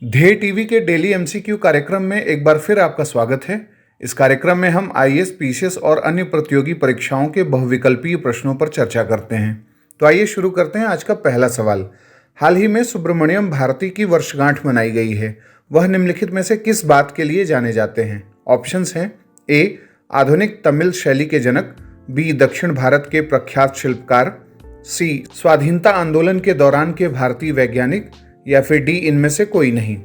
ध्येय टीवी के daily MCQ कार्यक्रम में एक बार फिर आपका स्वागत है। इस कार्यक्रम में हम आईएएस, पीसीएस और अन्य प्रतियोगी परीक्षाओं के बहुविकल्पीय प्रश्नों पर चर्चा करते हैं। तो आइए शुरू करते हैं आज का पहला सवाल। हाल ही में सुब्रमण्यम भारती की वर्षगांठ मनाई गई है। वह निम्नलिखित में से किस बात के लिए जाने जाते हैं? ऑप्शंस हैं ए. आधुनिक तमिल शैली के जनक, बी. दक्षिण भारत के प्रख्यात शिल्पकार, सी. स्वाधीनता आंदोलन के दौरान के भारतीय वैज्ञानिक, या फिर डी. इनमें से कोई नहीं।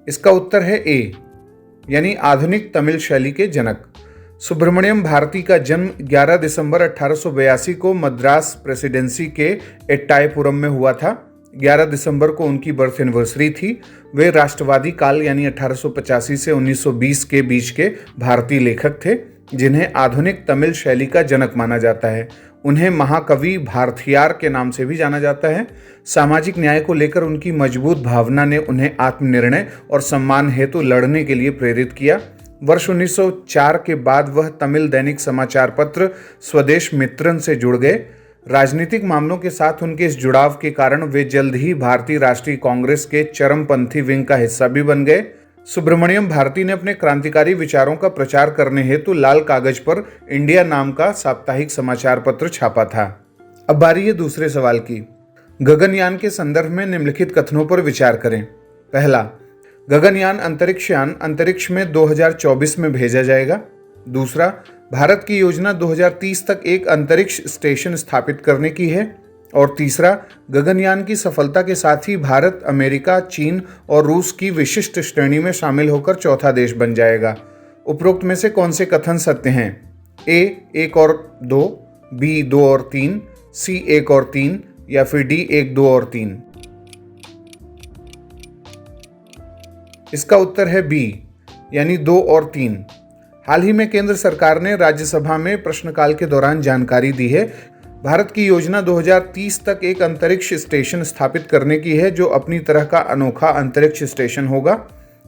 इसका उत्तर है ए, यानी आधुनिक तमिल शैली के जनक। सुब्रमण्यम भारती का जन्म 11 दिसंबर 1882 को मद्रास प्रेसिडेंसी के एट्टायपुरम में हुआ था। 11 दिसंबर को उनकी बर्थ एनिवर्सरी थी। वे राष्ट्रवादी काल यानी 1885 से 1920 के बीच के भारतीय लेखक थे, जिन्हें आधुनिक तमिल शैली का जनक माना जाता है। उन्हें महाकवि भारथियार के नाम से भी जाना जाता है। सामाजिक न्याय को लेकर उनकी मजबूत भावना ने उन्हें आत्मनिर्णय और सम्मान हेतु लड़ने के लिए प्रेरित किया। वर्ष 1904 के बाद वह तमिल दैनिक समाचार पत्र स्वदेश मित्रन से जुड़ गए। राजनीतिक मामलों के साथ उनके इस जुड़ाव के कारण वे जल्द ही भारतीय राष्ट्रीय कांग्रेस के चरमपंथी विंग का हिस्सा भी बन गए। सुब्रमण्यम भारती ने अपने क्रांतिकारी विचारों का प्रचार करने हेतु लाल कागज पर इंडिया नाम का साप्ताहिक समाचार पत्र छापा था। अब बारी है दूसरे सवाल की। गगनयान के संदर्भ में निम्नलिखित कथनों पर विचार करें। पहला, गगनयान अंतरिक्षयान अंतरिक्ष में 2024 में भेजा जाएगा। दूसरा, भारत की योजना 2030 तक एक अंतरिक्ष स्टेशन स्थापित करने की है। और तीसरा, गगनयान की सफलता के साथ ही भारत अमेरिका, चीन और रूस की विशिष्ट श्रेणी में शामिल होकर चौथा देश बन जाएगा। उपरोक्त में से कौन से कथन सत्य हैं? ए 1 और 2, बी 2 और 3, सी 1 और 3, या फिर डी 1, 2 और 3। इसका उत्तर है बी, यानी 2 और 3। हाल ही में केंद्र सरकार ने राज्यसभा में प्रश्नकाल के दौरान जानकारी दी है। भारत की योजना 2030 तक एक अंतरिक्ष स्टेशन स्थापित करने की है, जो अपनी तरह का अनोखा अंतरिक्ष स्टेशन होगा।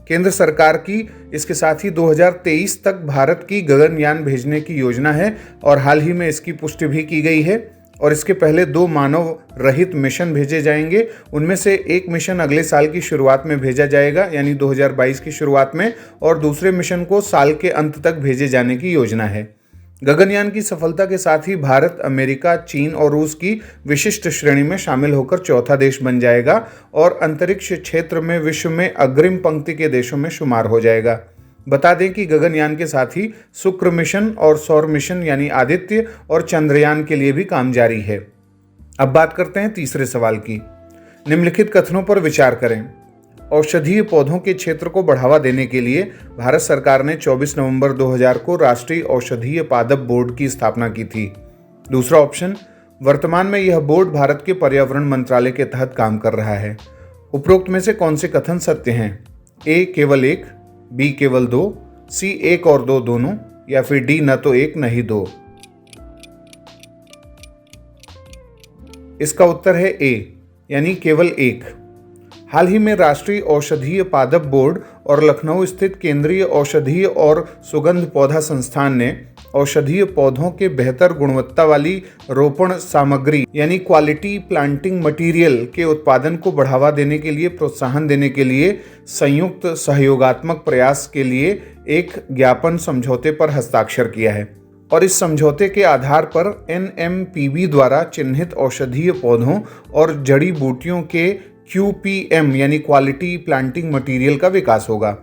केंद्र सरकार की इसके साथ ही 2023 तक भारत की गगनयान भेजने की योजना है और हाल ही में इसकी पुष्टि भी की गई है। और इसके पहले 2 मानव रहित मिशन भेजे जाएंगे। उनमें से एक मिशन अगले साल की शुरुआत में भेजा जाएगा, यानी 2022 की शुरुआत में, और दूसरे मिशन को साल के अंत तक भेजे जाने की योजना है। गगनयान की सफलता के साथ ही भारत अमेरिका, चीन और रूस की विशिष्ट श्रेणी में शामिल होकर चौथा देश बन जाएगा और अंतरिक्ष क्षेत्र में विश्व में अग्रिम पंक्ति के देशों में शुमार हो जाएगा। बता दें कि गगनयान के साथ ही शुक्र मिशन और सौर मिशन यानी आदित्य और चंद्रयान के लिए भी काम जारी है। अब बात करते हैं तीसरे सवाल की। निम्नलिखित कथनों पर विचार करें। औषधीय पौधों के क्षेत्र को बढ़ावा देने के लिए भारत सरकार ने 24 नवंबर 2000 को राष्ट्रीय औषधीय पादप बोर्ड की स्थापना की थी। दूसरा ऑप्शन, वर्तमान में यह बोर्ड भारत के पर्यावरण मंत्रालय के तहत काम कर रहा है। उपरोक्त में से कौन से कथन सत्य हैं? ए केवल 1, बी केवल 2, सी 1 और 2 दोनों, या फिर डी न तो 1 न ही 2। इसका उत्तर है ए, यानी केवल 1। हाल ही में राष्ट्रीय औषधीय पादप बोर्ड और लखनऊ स्थित केंद्रीय औषधीय और सुगंध पौधा संस्थान ने औषधीय पौधों के बेहतर गुणवत्ता वाली रोपण सामग्री यानी क्वालिटी प्लांटिंग मटेरियल के उत्पादन को बढ़ावा देने के लिए प्रोत्साहन देने के लिए संयुक्त सहयोगात्मक प्रयास के लिए एक ज्ञापन समझौते पर हस्ताक्षर किया है। और इस समझौते के आधार पर NMPB द्वारा चिन्हित औषधीय पौधों और जड़ी बूटियों के QPM यानी क्वालिटी प्लांटिंग मटेरियल का विकास होगा।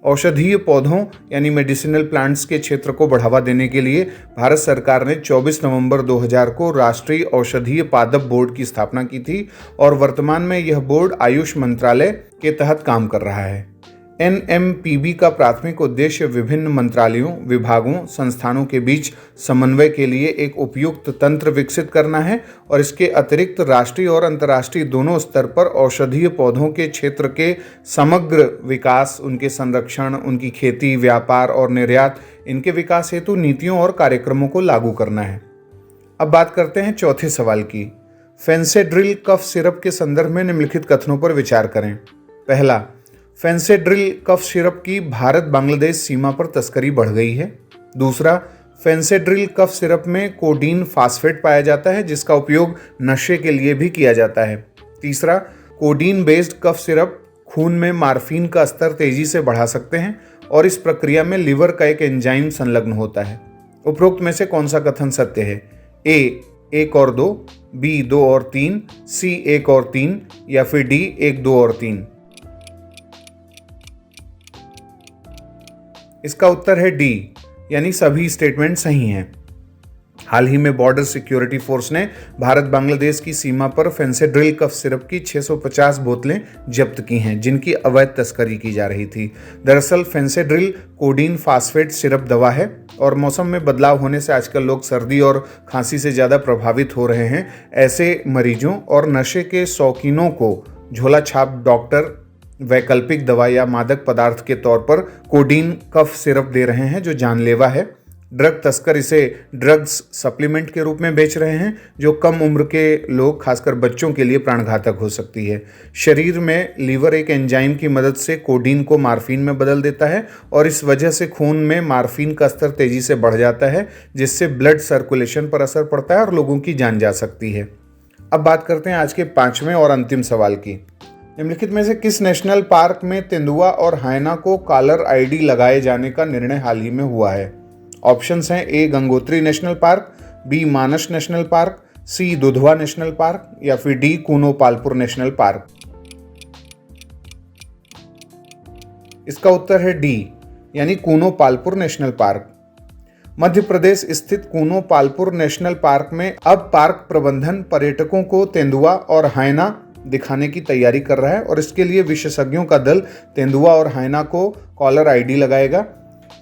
औषधीय पौधों यानी मेडिसिनल प्लांट्स के क्षेत्र को बढ़ावा देने के लिए भारत सरकार ने 24 नवंबर 2000 को राष्ट्रीय औषधीय पादप बोर्ड की स्थापना की थी और वर्तमान में यह बोर्ड आयुष मंत्रालय के तहत काम कर रहा है। NMPB का प्राथमिक उद्देश्य विभिन्न मंत्रालयों, विभागों, संस्थानों के बीच समन्वय के लिए एक उपयुक्त तंत्र विकसित करना है और इसके अतिरिक्त राष्ट्रीय और अंतर्राष्ट्रीय दोनों स्तर पर औषधीय पौधों के क्षेत्र के समग्र विकास, उनके संरक्षण, उनकी खेती, व्यापार और निर्यात, इनके विकास हेतु नीतियों और कार्यक्रमों को लागू करना है। अब बात करते हैं चौथे सवाल की। फेंसेड्रिल कफ सिरप के संदर्भ में निम्नलिखित कथनों पर विचार करें। पहला, फेंसेड्रिल कफ सिरप की भारत बांग्लादेश सीमा पर तस्करी बढ़ गई है। दूसरा, फेंसेड्रिल कफ सिरप में कोडीन फास्फेट पाया जाता है, जिसका उपयोग नशे के लिए भी किया जाता है। तीसरा, कोडीन बेस्ड कफ सिरप खून में मार्फिन का स्तर तेजी से बढ़ा सकते हैं और इस प्रक्रिया में लिवर का एक एंजाइम संलग्न होता है। उपरोक्त में से कौन सा कथन सत्य है? ए 1 और 2, बी 2 और 3, सी 1 और 3 या फिर डी 1, 2 और 3? इसका उत्तर है डी, यानी सभी स्टेटमेंट सही हैं। हाल ही में बॉर्डर सिक्योरिटी फोर्स ने भारत बांग्लादेश की सीमा पर फेंसेड्रिल कफ सिरप की 650 बोतलें जब्त की हैं, जिनकी अवैध तस्करी की जा रही थी। दरअसल फेंसेड्रिल कोडीन फास्फेट सिरप दवा है और मौसम में बदलाव होने से आजकल लोग सर्दी और खांसी से ज़्यादा प्रभावित हो रहे हैं। ऐसे मरीजों और नशे के शौकीनों को झोला छाप डॉक्टर वैकल्पिक दवा या मादक पदार्थ के तौर पर कोडीन कफ सिरप दे रहे हैं, जो जानलेवा है। ड्रग तस्कर इसे ड्रग्स सप्लीमेंट के रूप में बेच रहे हैं, जो कम उम्र के लोग, खासकर बच्चों के लिए प्राणघातक हो सकती है। शरीर में लीवर एक एंजाइम की मदद से कोडीन को मार्फिन में बदल देता है और इस वजह से खून में मार्फिन का स्तर तेजी से बढ़ जाता है, जिससे ब्लड सर्कुलेशन पर असर पड़ता है और लोगों की जान जा सकती है। अब बात करते हैं आज के 5वें और अंतिम सवाल की। निम्नलिखित में से किस नेशनल पार्क में तेंदुआ और हायना को कॉलर आईडी लगाए जाने का निर्णय हाल ही में हुआ है? ऑप्शंस हैं ए गंगोत्री नेशनल पार्क, बी मानस नेशनल पार्क, सी दुधवा नेशनल पार्क या फिर D Kuno Palpur national park. इसका उत्तर है डी, यानी कूनो पालपुर नेशनल पार्क। मध्य प्रदेश स्थित कूनो पालपुर नेशनल पार्क में अब पार्क प्रबंधन पर्यटकों को तेंदुआ और हायना दिखाने की तैयारी कर रहा है और इसके लिए विशेषज्ञों का दल तेंदुआ और हायना को कॉलर आईडी लगाएगा।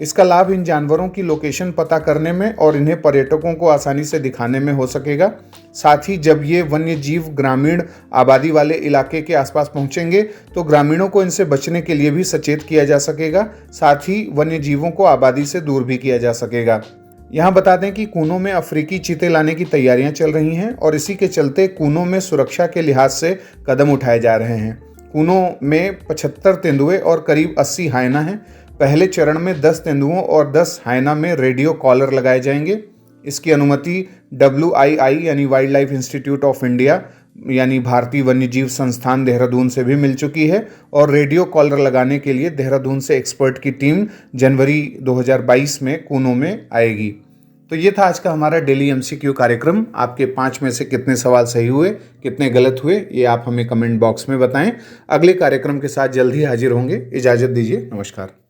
इसका लाभ इन जानवरों की लोकेशन पता करने में और इन्हें पर्यटकों को आसानी से दिखाने में हो सकेगा। साथ ही जब ये वन्य जीव ग्रामीण आबादी वाले इलाके के आसपास पहुंचेंगे तो ग्रामीणों को इनसे बचने के लिए भी सचेत किया जा सकेगा। साथ ही वन्य जीवों को आबादी से दूर भी किया जा सकेगा। यहाँ बता दें कि कूनो में अफ्रीकी चीते लाने की तैयारियां चल रही हैं और इसी के चलते कूनो में सुरक्षा के लिहाज से कदम उठाए जा रहे हैं। कूनो में 75 तेंदुए और करीब 80 हायना हैं। पहले चरण में 10 तेंदुओं और 10 हायना में रेडियो कॉलर लगाए जाएंगे। इसकी अनुमति WII यानी wild life institute of India यानी भारतीय वन्यजीव संस्थान देहरादून से भी मिल चुकी है और रेडियो कॉलर लगाने के लिए देहरादून से एक्सपर्ट की टीम जनवरी 2022 में कूनो में आएगी। तो ये था आज का हमारा डेली MCQ कार्यक्रम। आपके 5 में से कितने सवाल सही हुए, कितने गलत हुए, ये आप हमें कमेंट बॉक्स में बताएं। अगले कार्यक्रम के साथ जल्द ही हाजिर होंगे। इजाज़त दीजिए, नमस्कार।